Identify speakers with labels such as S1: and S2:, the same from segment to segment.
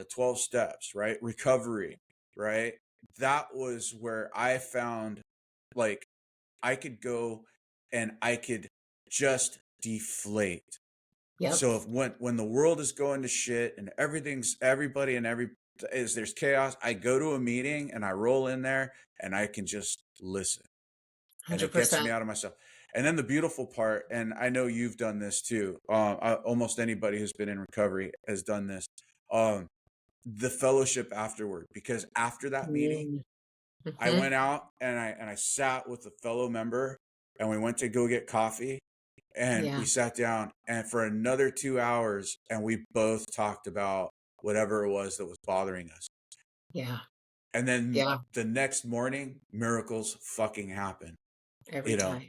S1: the 12 steps, right? Recovery, right? That was where I found like I could go and I could just deflate.
S2: Yep.
S1: So if when the world is going to shit and everybody and there's chaos, I go to a meeting and I roll in there and I can just listen and it gets
S2: 100%.
S1: me out of myself. And then the beautiful part, and I know you've done this too. Almost anybody who's been in recovery has done this. Um, the fellowship afterward, because after that meeting, I
S2: Mm-hmm.
S1: went out and I sat with a fellow member and we went to go get coffee and
S2: Yeah.
S1: we sat down and for another 2 hours and we both talked about whatever it was that was bothering us.
S2: Yeah.
S1: And then
S2: Yeah.
S1: the next morning, miracles fucking happen,
S2: Every
S1: you know.
S2: time.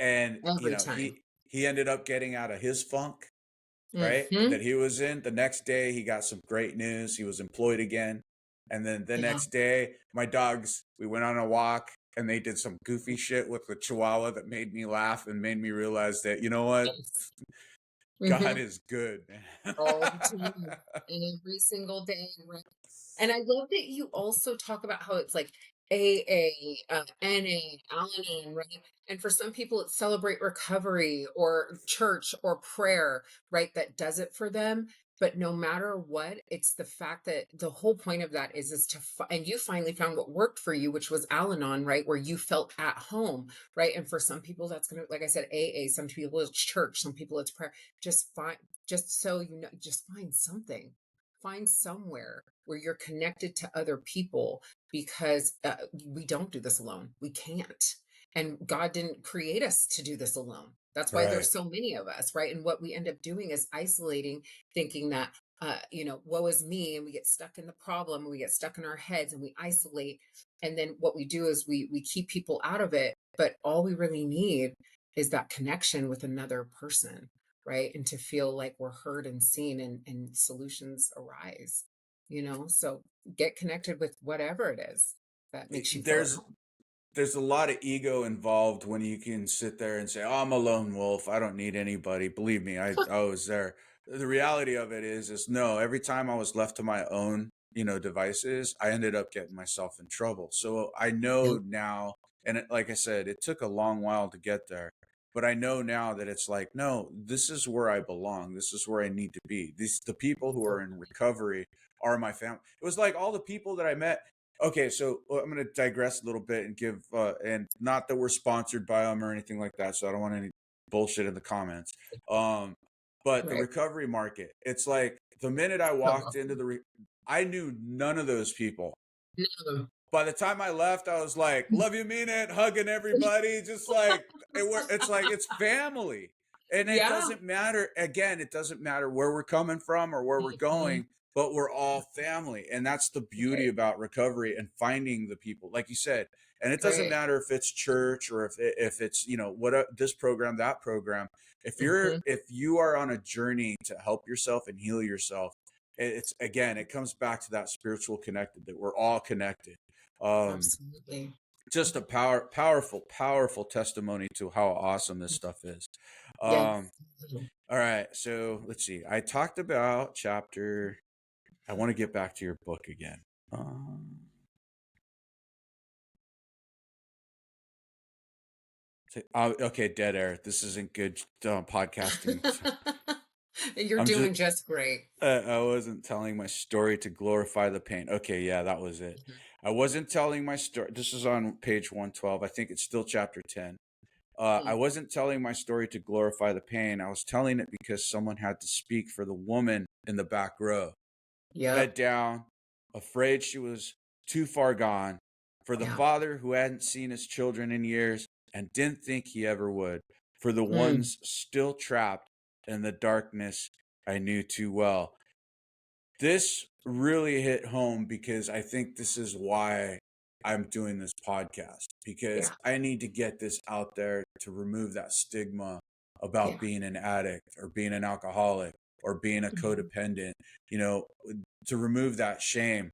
S1: And
S2: Every time.
S1: he ended up getting out of his funk, right?
S2: Mm-hmm.
S1: That he was in. The next day he got some great news. He was employed again. And then the
S2: Yeah.
S1: next day, my dogs, we went on a walk and they did some goofy shit with the chihuahua that made me laugh and made me realize that, you know what?
S2: Yes.
S1: God
S2: Mm-hmm.
S1: is good, man.
S2: All the time. And every single day. Right? And I love that you also talk about how it's like AA, NA, Al-Anon, right? And for some people, it's Celebrate Recovery or church or prayer, right? That does it for them. But no matter what, it's the fact that the whole point of that is and you finally found what worked for you, which was Al-Anon, right? Where you felt at home, right? And for some people, that's going to, like I said, AA, some people it's church, some people it's prayer. Just find, just so you know, just find something, find somewhere where you're connected to other people, because we don't do this alone. We can't. And God didn't create us to do this alone. That's why
S1: Right.
S2: there's so many of us, right? And what we end up doing is isolating, thinking that, woe is me, and we get stuck in the problem, and we get stuck in our heads, and we isolate. And then what we do is we keep people out of it. But all we really need is that connection with another person, right? And to feel like we're heard and seen, and solutions arise, so get connected with whatever it is that makes you feel at
S1: There's
S2: home.
S1: there's a lot of ego involved when you can sit there and say, "Oh, I'm a lone wolf. I don't need anybody." Believe me, I was there. The reality of it is no. Every time I was left to my own, devices, I ended up getting myself in trouble. So I
S2: Yeah.
S1: know now, and like I said, it took a long while to get there, but I know now that it's like, no, this is where I belong. This is where I need to be. The people who are in recovery are my family. It was like all the people that I met. Okay, so I'm going to digress a little bit and give, and not that we're sponsored by them or anything like that, so I don't want any bullshit in the comments. Um, but the
S2: Right.
S1: recovery market, it's like the minute I walked into I knew none of those people.
S2: No.
S1: By the time I left, I was like, "Love you, mean it," hugging everybody, just like it's like it's family, and it
S2: Yeah.
S1: doesn't matter. Again, it doesn't matter where we're coming from or where we're
S2: Mhm.
S1: going, but we're all family, and that's the beauty
S2: Right.
S1: about recovery and finding the people, like you said. And it doesn't
S2: Right.
S1: matter if it's church or if it's what this program, that program.
S2: Mhm.
S1: If you are on a journey to help yourself and heal yourself, it's again, it comes back to that spiritual connected, that we're all connected. um
S2: Absolutely.
S1: just a powerful testimony to how awesome this stuff is.
S2: Yes.
S1: All right, so let's see, I talked about chapter, I want to get back to your book again. um okay, dead air, this isn't good podcasting.
S2: You're
S1: I'm just
S2: doing just great.
S1: I wasn't telling my story to glorify the pain. Okay, yeah, that was it.
S2: Mhm.
S1: I wasn't telling my story. This is on page 112. I think it's still chapter 10. I
S2: Mm.
S1: wasn't telling my story to glorify the pain. I was telling it because someone had to speak for the woman in the back row, head
S2: Yep.
S1: down, afraid she was too far gone, for the
S2: Yeah.
S1: father who hadn't seen his children in years and didn't think he ever would, for the
S2: Mm.
S1: ones still trapped in the darkness I knew too well. This really hit home because I think this is why I'm doing this podcast, because
S2: Yeah.
S1: I need to get this out there to remove that stigma about
S2: Yeah.
S1: being an addict or being an alcoholic or being a
S2: Mhm.
S1: codependent, you know, to remove that shame.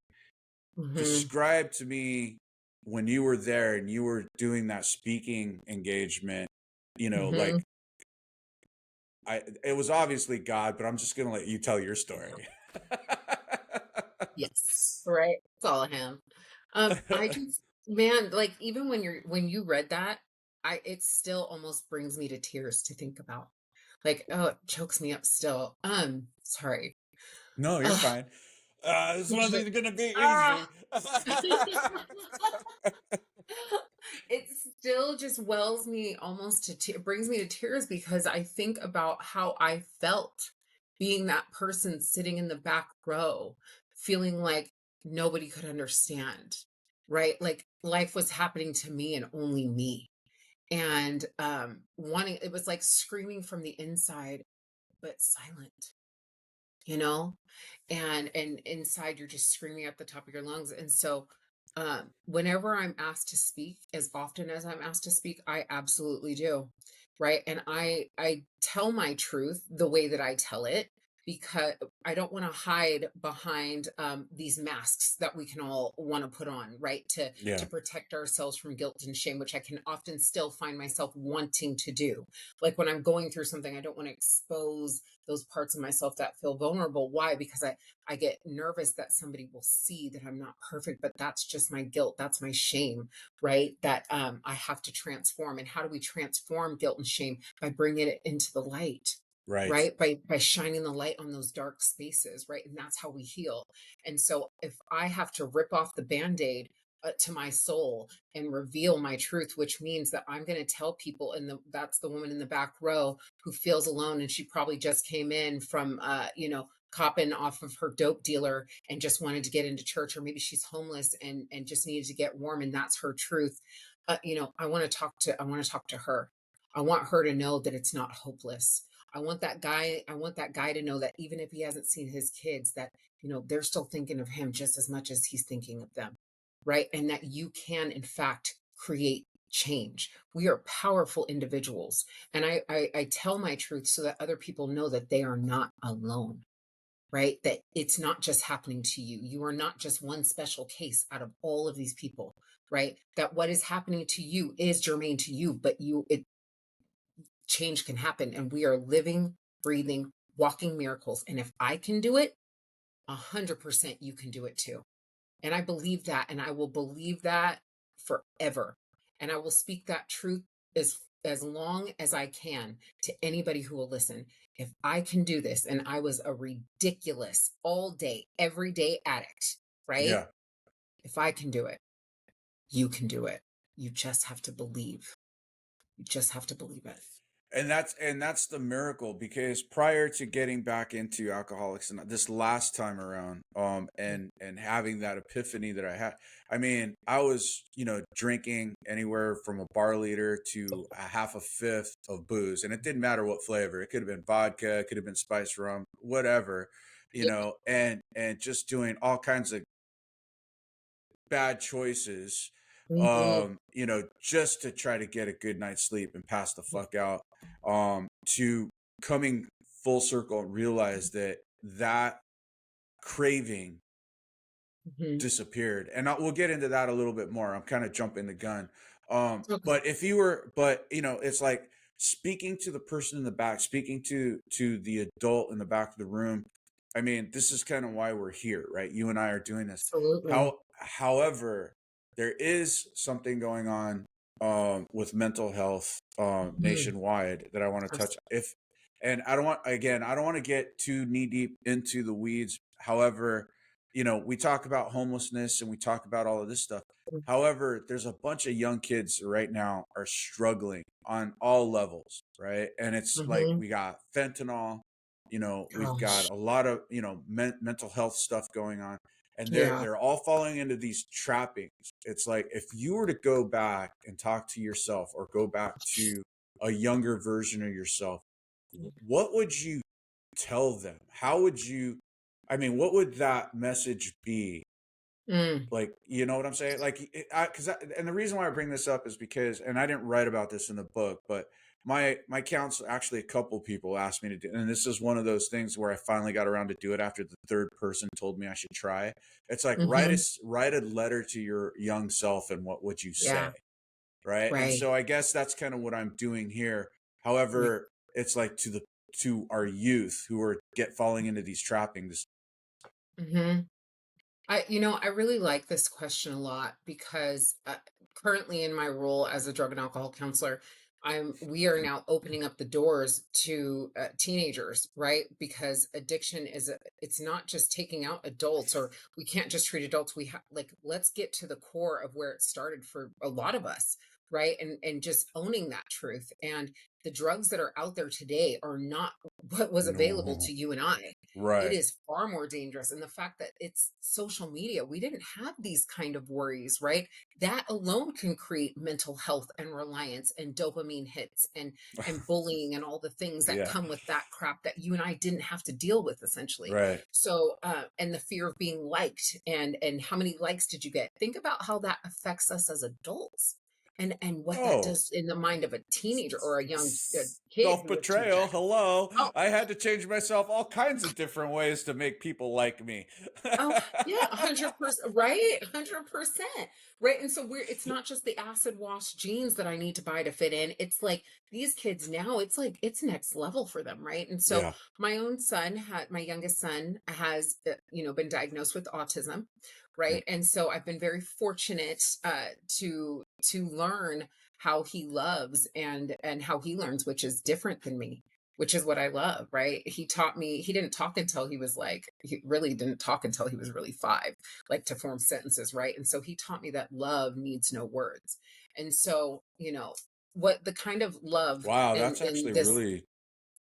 S2: Mhm.
S1: Describe to me when you were there and you were doing that speaking engagement, like
S2: Mhm.
S1: it was obviously God, but I'm just going to let you tell your story.
S2: Yes, right? It's all him. I just man, like, even when you read that, I it still almost brings me to tears to think about. Like, oh, it chokes me up still. Sorry.
S1: No, you're
S2: Ugh,
S1: fine. This
S2: it's just
S1: wasn't gonna be
S2: ah!
S1: easy.
S2: It still just wells me almost to te brings me to tears because I think about how I felt being that person sitting in the back row, feeling like nobody could understand, right? Like life was happening to me and only me. And wanting it was like screaming from the inside, but silent, you know? And inside you're just screaming at the top of your lungs. And so whenever I'm asked to speak, as often as I'm asked to speak, I absolutely do. Right. And I tell my truth the way that I tell it because I don't want to hide behind these masks that we can all want to put on, right? To
S1: Yeah,
S2: protect ourselves from guilt and shame, which I can often still find myself wanting to do. Like when I'm going through something, I don't want to expose those parts of myself that feel vulnerable. Why? Because I get nervous that somebody will see that I'm not perfect, but that's just my guilt. That's my shame, right? That I have to transform. And how do we transform guilt and shame? By bringing it into the light,
S1: right,
S2: right? By shining the light on those dark spaces, right? And that's how we heal. And so if I have to rip off the band-aid to my soul and reveal my truth, which means that I'm going to tell people, and that's the woman in the back row who feels alone, and she probably just came in from copping off of her dope dealer and just wanted to get into church, or maybe she's homeless and just needed to get warm, and that's her truth. I want to talk to her. I want her to know that it's not hopeless. I want that guy to know that even if he hasn't seen his kids, that they're still thinking of him just as much as he's thinking of them, right? And that you can in fact create change. We are powerful individuals. And I tell my truth so that other people know that they are not alone, right? That it's not just happening to you. You are not just one special case out of all of these people, right? That what is happening to you is germane to you, but change can happen. And we are living, breathing, walking miracles. And if I can do it, 100% you can do it too. And I believe that, and I will believe that forever. And I will speak that truth as long as I can to anybody who will listen. If I can do this, and I was a ridiculous all day, everyday addict, right?
S1: yeah.
S2: If I can do it, you can do it. You just have to believe. You just have to believe it.
S1: And that's the miracle, because prior to getting back into Alcoholics and this last time around, and having that epiphany that I had, I mean, I was, drinking anywhere from a bar liter to a half a fifth of booze, and it didn't matter what flavor. It could have been vodka, it could have been spiced rum, whatever,
S2: Yeah.
S1: and just doing all kinds of bad choices,
S2: Mhm.
S1: just to try to get a good night's sleep and pass the fuck out. To coming full circle and realize that craving
S2: Mhm.
S1: disappeared. And we'll get into that a little bit more. I'm kind of jumping the gun.
S2: Okay.
S1: But it's like speaking to the person in the back, speaking to the adult in the back of the room. I mean, this is kind of why we're here, right? You and I are doing this.
S2: Absolutely.
S1: However, there is something going on with mental health
S2: Mhm.
S1: nationwide that I want to touch.
S2: Absolutely.
S1: And I don't want to get too knee deep into the weeds. However, we talk about homelessness and we talk about all of this stuff. However, there's a bunch of young kids right now are struggling on all levels, right? And it's like
S2: Mhm.
S1: we got fentanyl, we've got
S2: Gosh.
S1: a lot of, mental health stuff going on, and they're
S2: Yeah.
S1: they're all falling into these trappings. It's like if you were to go back and talk to yourself, or go back to a younger version of yourself, what would you tell them? How would you, I mean, what would that message be?
S2: Mm.
S1: Like, you know what I'm saying? Like, and the reason why I bring this up is because, and I didn't write about this in the book, but my counsel, actually, a couple people asked me to do, and this is one of those things where I finally got around to do it after the third person told me I should try. It's like
S2: Mhm.
S1: write a letter to your young self, and what would you say,
S2: Yeah.
S1: right? And
S2: Right.
S1: so I guess that's kind of what I'm doing here.
S2: Right.
S1: However, it's like to our youth who are get falling into these trappings.
S2: Mhm. I really like this question a lot because currently in my role as a drug and alcohol counselor, we are now opening up the doors to teenagers, right? Because addiction it's not just taking out adults, or we can't just treat adults. We have like, let's get to the core of where it started for a lot of us, right? And just owning that truth. And the drugs that are out there today are not what was available
S1: No.
S2: to you and I. It
S1: Right.
S2: is far more dangerous. And the fact that it's social media, we didn't have these kind of worries, right? That alone can create mental health and reliance and dopamine hits and bullying and all the things that
S1: Yeah.
S2: come with that crap that you and I didn't have to deal with, essentially.
S1: Right.
S2: So and the fear of being liked, and how many likes did you get? Think about how that affects us as adults, and what that
S1: Oh,
S2: does in the mind of a teenager or a young kid
S1: self
S2: who is too
S1: betrayal.
S2: jacked.
S1: Hello.
S2: Oh,
S1: I had to change myself all kinds of different ways to make people like me.
S2: oh, yeah, 100%, right? 100%. Right. And so it's not just the acid wash jeans that I need to buy to fit in. It's like these kids now, it's like it's next level for them, right? And so
S1: Yeah.
S2: my youngest son has, been diagnosed with autism, right? And so I've been very fortunate to learn how he loves and how he learns, which is different than me, which is what I love, right? He taught me, he didn't talk until he really didn't talk until he was really 5, like to form sentences, right? And so he taught me that love needs no words. And so, what the kind of love
S1: Wow, that's
S2: in
S1: actually
S2: this
S1: really,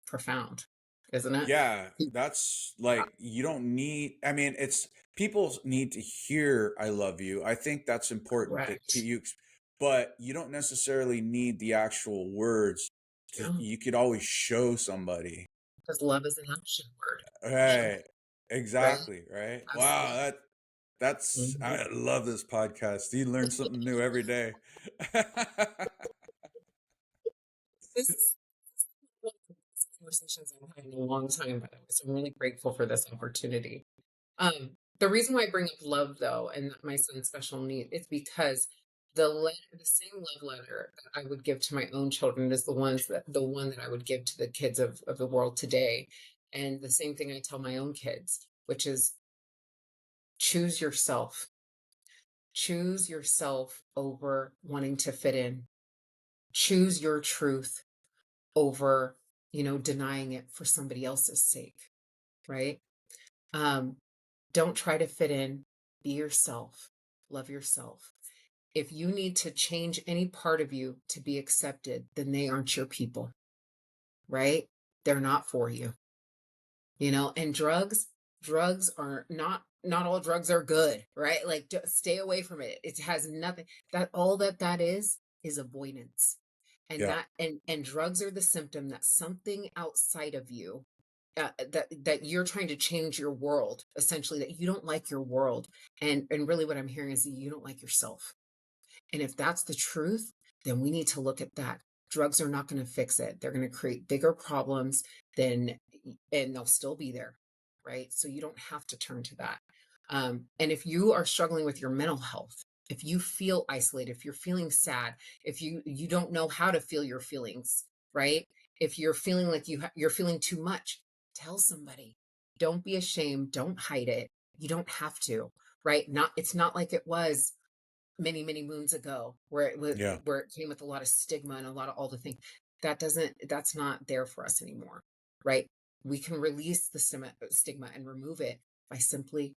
S2: profound, isn't it?
S1: yeah, that's like, you don't need, I mean, it's people need to hear I love you. I think that's important that
S2: Correct.
S1: but you don't necessarily need the actual words to,
S2: No,
S1: you could always show somebody.
S2: because love is an action word, for sure.
S1: Right.
S2: Right.
S1: Exactly. Right. Wow.
S2: Absolutely. Mhm.
S1: I love this podcast. You learn something new every day.
S2: This is one of the best conversations I've had in a long time, by the way. So I'm really grateful for this opportunity. The reason why I bring up love, though, and my son's special need, is because the same love letter that I would give to my own children is the one that I would give to the kids of the world today, and the same thing I tell my own kids, which is choose yourself, choose yourself over wanting to fit in, choose your truth over denying it for somebody else's sake, right? Um, don't try to fit in. Be yourself. Love yourself. If you need to change any part of you to be accepted, then they aren't your people, right? They're not for you. And drugs are not all drugs are good, right? Like stay away from it. It has nothing, that all that is avoidance. And
S1: Yeah.
S2: and drugs are the symptom that something outside of you, that you're trying to change your world, essentially, that you don't like your world. And really what I'm hearing is that you don't like yourself. And if that's the truth, then we need to look at that. Drugs are not going to fix it. They're going to create bigger problems than, and they'll still be there, right? So you don't have to turn to that. And if you are struggling with your mental health, if you feel isolated, if you're feeling sad, if you don't know how to feel your feelings, right? If you're feeling like you're feeling too much, tell somebody. Don't be ashamed. Don't hide it. You don't have to, right? Not It's not like it was many many moons ago where
S1: Yeah.
S2: it came with a lot of stigma and a lot of all the things that's not there for us anymore, right? We can release the stigma and remove it by simply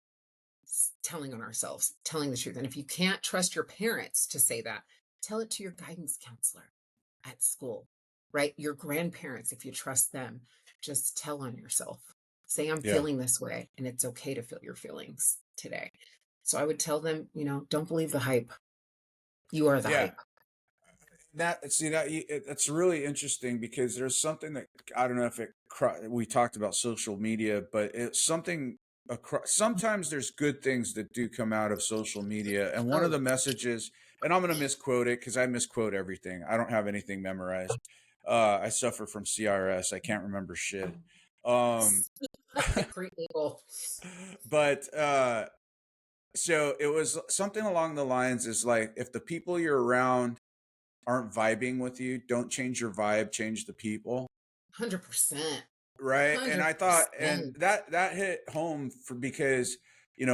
S2: telling on ourselves, telling the truth. And if you can't trust your parents to say that, tell it to your guidance counselor at school, right? Your grandparents, if you trust them, just tell on yourself. Say, I'm
S1: Yeah.
S2: feeling this way, and it's okay to feel your feelings today. So I would tell them, don't believe the hype. You are the
S1: Yeah.
S2: hype.
S1: That see that that's really interesting because there's something that I don't know if we talked about social media, but it's something across. Sometimes there's good things that do come out of social media, and one of
S2: Oh,
S1: the messages, and I'm going to misquote it because I misquote everything. I don't have anything memorized. I suffer from CRS. I can't remember shit. Um,
S2: great label.
S1: but so it was something along the lines is like if the people you're around aren't vibing with you, don't change your vibe, change the people.
S2: 100%.
S1: Right. And I thought, and
S2: 100%.
S1: that hit home for because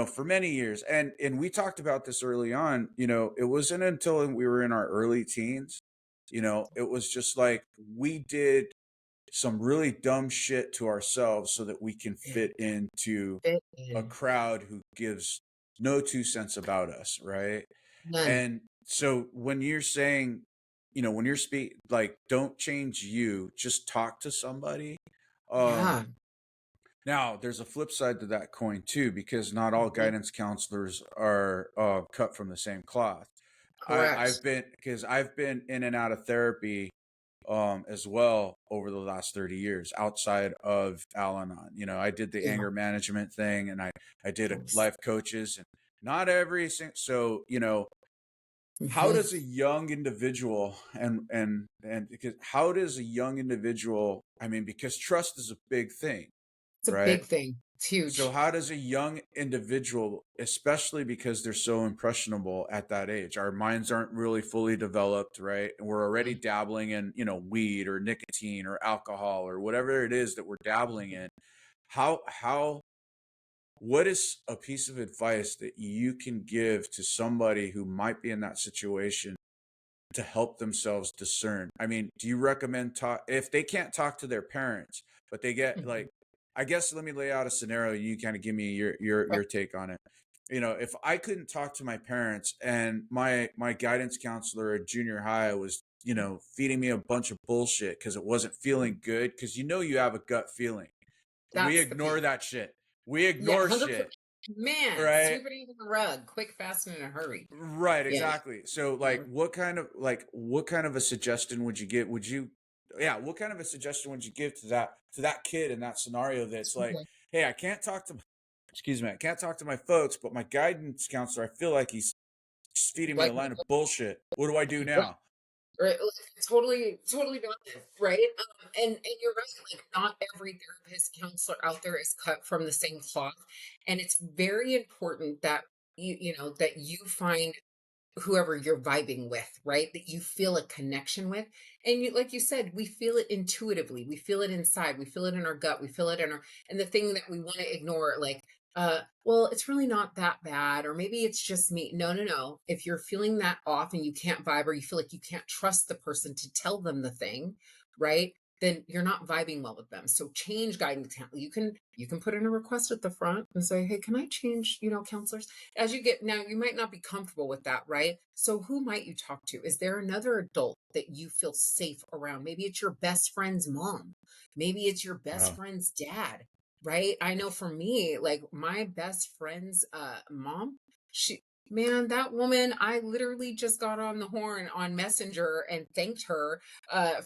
S1: for many years, and we talked about this early on, it wasn't until we were in our early teens, it was just like we did some really dumb shit to ourselves so that we can
S2: Yeah.
S1: fit into
S2: Fit
S1: a
S2: in.
S1: crowd who gives no two cents about us, right?
S2: None.
S1: And so when you're saying, when you're like, don't change you, just talk to somebody. Um,
S2: Yeah.
S1: Now there's a flip side to that coin too, because not all
S2: Mhm.
S1: guidance counselors are cut from the same cloth.
S2: Correct.
S1: I've been in and out of therapy as well over the last 30 years outside of Al-Anon. I did the
S2: Yeah.
S1: anger management thing, and I did a
S2: Yes.
S1: life coaches, and not every so how
S2: Mhm.
S1: does a young individual, and because how does a young individual, I mean, because trust is a big thing,
S2: It's a
S1: right?
S2: big thing. It's
S1: So
S2: huge.
S1: how does a young individual, especially because they're so impressionable at that age, our minds aren't really fully developed, right? And we're already
S2: Mhm.
S1: dabbling in, weed or nicotine or alcohol or whatever it is that we're dabbling in. How what is a piece of advice that you can give to somebody who might be in that situation to help themselves discern? I mean, do you recommend talk if they can't talk to their parents, but they get
S2: Mhm.
S1: like, I guess let me lay out a scenario. You kind of give me your take on it. If I couldn't talk to my parents and my guidance counselor at junior high was, feeding me a bunch of bullshit because it wasn't feeling good, because you have a gut feeling. We
S2: That's the
S1: ignore
S2: piece.
S1: that shit. We
S2: Yeah,
S1: ignore
S2: 100%.
S1: shit,
S2: Man,
S1: right?
S2: sweep it under the rug, quick, fast, and in a hurry.
S1: Right,
S2: Yeah.
S1: exactly. So
S2: Yeah.
S1: what kind of a suggestion would you give? What kind of a suggestion would you give to that kid in that scenario that's like,
S2: Okay.
S1: "Hey, I can't talk to excuse me, I can't talk to my folks, but my guidance counselor, I feel like he's just feeding me a
S2: Like,
S1: line of bullshit. What do I do
S2: right,
S1: now?"
S2: right, like, totally, totally valid, right? And you're right. Like, not every therapist, counselor out there is cut from the same cloth, and it's very important that that you find whoever you're vibing with, right? That you feel a connection with. And like you said, we feel it intuitively. We feel it inside. We feel it in our gut. We feel it in our, and the thing that we want to ignore, like, well, it's really not that bad, or maybe it's just me. No, no, no. If you're feeling that off and you can't vibe, or you feel like you can't trust the person to tell them the thing, right? Then you're not vibing well with them. So change guidance. You can put in a request at the front and say, hey, can I change, counselors? As you get now, you might not be comfortable with that, right? So who might you talk to? Is there another adult that you feel safe around? Maybe it's your best friend's mom. Maybe it's your best
S1: Wow.
S2: friend's dad, right? I know for me, like my best friend's mom, she man, that woman, I literally just got on the horn on Messenger and thanked her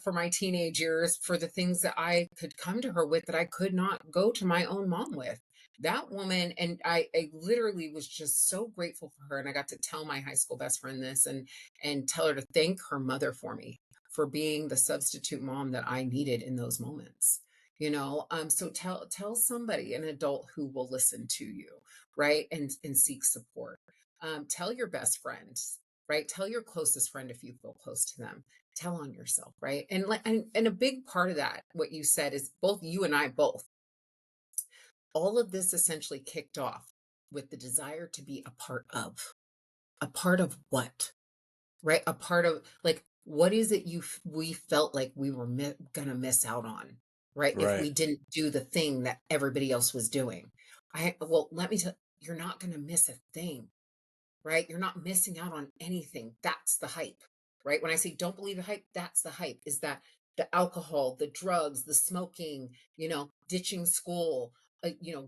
S2: for my teenage years for the things that I could come to her with that I could not go to my own mom with. That woman, and I literally was just so grateful for her, and I got to tell my high school best friend this, and tell her to thank her mother for me, for being the substitute mom that I needed in those moments. So tell somebody, an adult who will listen to you, right, and seek support. Tell your best friends, right? Tell your closest friend if you feel close to them. Tell on yourself, right? And a big part of that, what you said, is both you and I both, all of this essentially kicked off with the desire to be a part of. A part of what? Right? A part of, like, what is it we felt like we were gonna miss out on, right? If
S1: Right.
S2: we didn't do the thing that everybody else was doing. Well, let me tell you're not gonna miss a thing, right? You're not missing out on anything. That's the hype, right? When I say don't believe the hype, that's the hype, is that the alcohol, the drugs, the smoking, ditching school,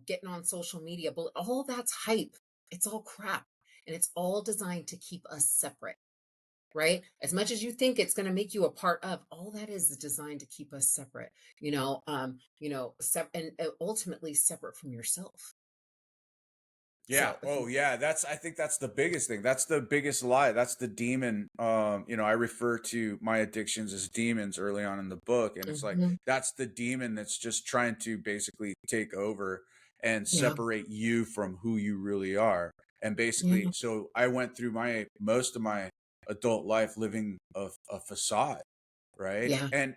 S2: getting on social media, but all that's hype. It's all crap. And it's all designed to keep us separate, right? As much as you think it's going to make you a part of, all that is designed to keep us separate, and ultimately separate from yourself.
S1: Yeah.
S2: So if
S1: Oh,
S2: you,
S1: yeah. I think that's the biggest thing. That's the biggest lie. That's the demon. I refer to my addictions as demons early on in the book. And it's like,
S2: Mhm.
S1: that's the demon that's just trying to basically take over and
S2: Yeah,
S1: separate you from who you really are. And basically,
S2: yeah,
S1: so I went through most of my adult life living a facade, right?
S2: yeah.
S1: And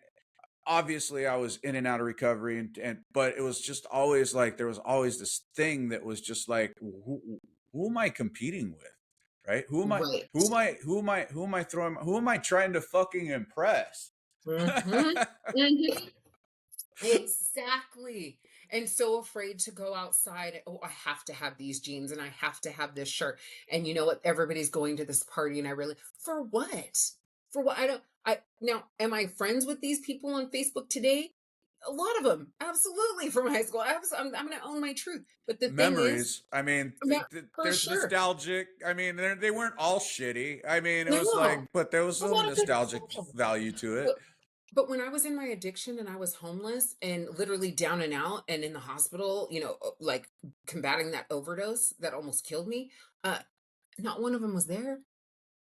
S1: obviously I was in and out of recovery, and but it was just always like there was always this thing that was just like who am I competing with? Right?
S2: Right.
S1: Who am I throwing who am I trying to fucking impress?
S2: Mhm. Mhm. Exactly. And so afraid to go outside. Oh, I have to have these jeans and I have to have this shirt. And you know what? Everybody's going to this party and I really for what? For what? I don't I now am I friends with these people on Facebook today? A lot of them. Absolutely from high school. I'm going to own my truth. But the thing is,
S1: Memories. I mean,
S2: yeah, for
S1: there's
S2: sure.
S1: nostalgic. I mean, they weren't all shitty. I mean, it was like,
S2: No.
S1: but there was
S2: A
S1: some
S2: lot of good
S1: nostalgic
S2: stuff.
S1: value to it.
S2: But but when I was in my addiction and I was homeless and literally down and out and in the hospital, like combating that overdose that almost killed me, uh, not one of them was there.